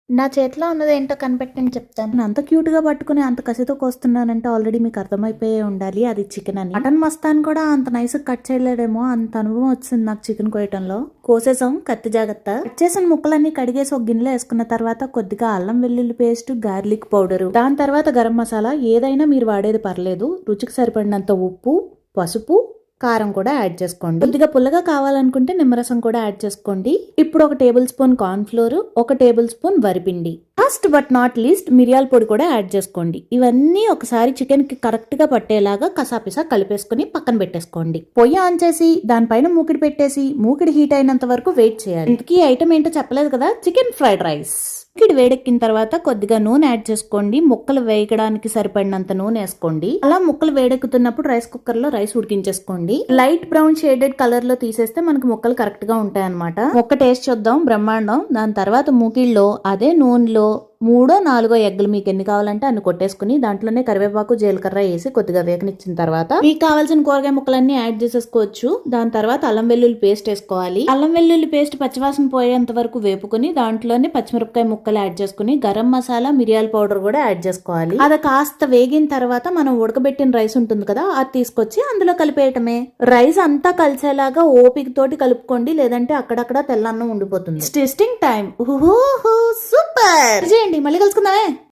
నా చేతిలో ఉన్నది ఏంటో కనిపెట్టండి చెప్తాను. నేను అంత క్యూట్ గా పట్టుకుని అంత కసితో కోస్తున్నానంటే ఆల్రెడీ మీకు అర్థమైపోయే ఉండాలి అది చికెన్ అని. మటన్ మస్తాన్ కూడా అంత నైస్ కట్ చేయలేడేమో, అంత అనుభవం వచ్చింది నాకు చికెన్ కోయటంలో. కోసేసాం, కత్తి జాగ్రత్త. కట్ చేసిన ముక్కలన్నీ కడిగేసి ఒక గిన్నెలో వేసుకున్న తర్వాత కొద్దిగా అల్లం వెల్లుల్లి పేస్ట్, గార్లిక్ పౌడర్, దాని తర్వాత గరం మసాలా ఏదైనా మీరు వాడేది పర్లేదు. రుచికి సరిపడినంత ఉప్పు, పసుపు, కారం కూడా యాడ్ చేసుకోండి. కొద్దిగా పుల్లగా కావాలనుకుంటే నిమ్మరసం కూడా యాడ్ చేసుకోండి. ఇప్పుడు 1 tablespoon corn flour, 1 tablespoon వరిపిండి, లాస్ట్ బట్ నాట్ లీస్ట్ మిరియాల పొడి కూడా యాడ్ చేసుకోండి. ఇవన్నీ ఒకసారి చికెన్ కి కరెక్ట్ గా పట్టేలాగా కసాపిసా కలిపేసుకుని పక్కన పెట్టేసుకోండి. పొయ్యి ఆన్ చేసి దానిపైన మూకిడి పెట్టేసి మూకిడి హీట్ అయినంత వరకు వెయిట్ చేయాలి. ఇంతకీ ఐటమ్ ఏంటో చెప్పలేదు కదా, చికెన్ ఫ్రైడ్ రైస్. మూకిడి వేడెక్కిన తర్వాత కొద్దిగా నూనె యాడ్ చేసుకోండి. ముక్కలు వేయడానికి సరిపడినంత నూనె వేసుకోండి. అలా ముక్కలు వేడెక్కుతున్నప్పుడు రైస్ కుక్కర్ లో రైస్ ఉడికించేసుకోండి. లైట్ బ్రౌన్ షేడెడ్ కలర్ లో తీసేస్తే మనకు ముక్కలు కరెక్ట్ గా ఉంటాయి అన్నమాట. ముక్క టేస్ట్ చూద్దాం, బ్రహ్మాండం. దాని తర్వాత మూకిళ్ళలో అదే నూనెలో 3-4 ఎగ్గులు మీకు ఎన్ని కావాలంటే అన్ని కొట్టేసుకుని దాంట్లోనే కరివేపాకు, జీలకర్ర వేసి కొద్దిగా వేగనిచ్చిన తర్వాత మీకు కావాల్సిన కూరగాయ ముక్కలన్నీ యాడ్ చేసేసుకోవచ్చు. దాని తర్వాత అల్లం వెల్లుల్లి పేస్ట్ వేసుకోవాలి. అల్లం వెల్లుల్లి పేస్ట్ పచ్చివాసన పోయేంత వరకు వేపుకుని దాంట్లోనే పచ్చిమిరపకాయ ముక్కలు యాడ్ చేసుకుని గరం మసాలా, మిరియాల పౌడర్ కూడా యాడ్ చేసుకోవాలి. అది కాస్త వేగిన తర్వాత మనం ఉడకబెట్టిన రైస్ ఉంటుంది కదా, అది తీసుకొచ్చి అందులో కలిపేయటమే. రైస్ అంతా కలిసేలాగా ఓపిక తోటి కలుపుకోండి, లేదంటే అక్కడక్కడ తెల్లన్నం ఉండిపోతుంది. Testing time. సూపర్. మళ్ళీ కలుసుకుందామే.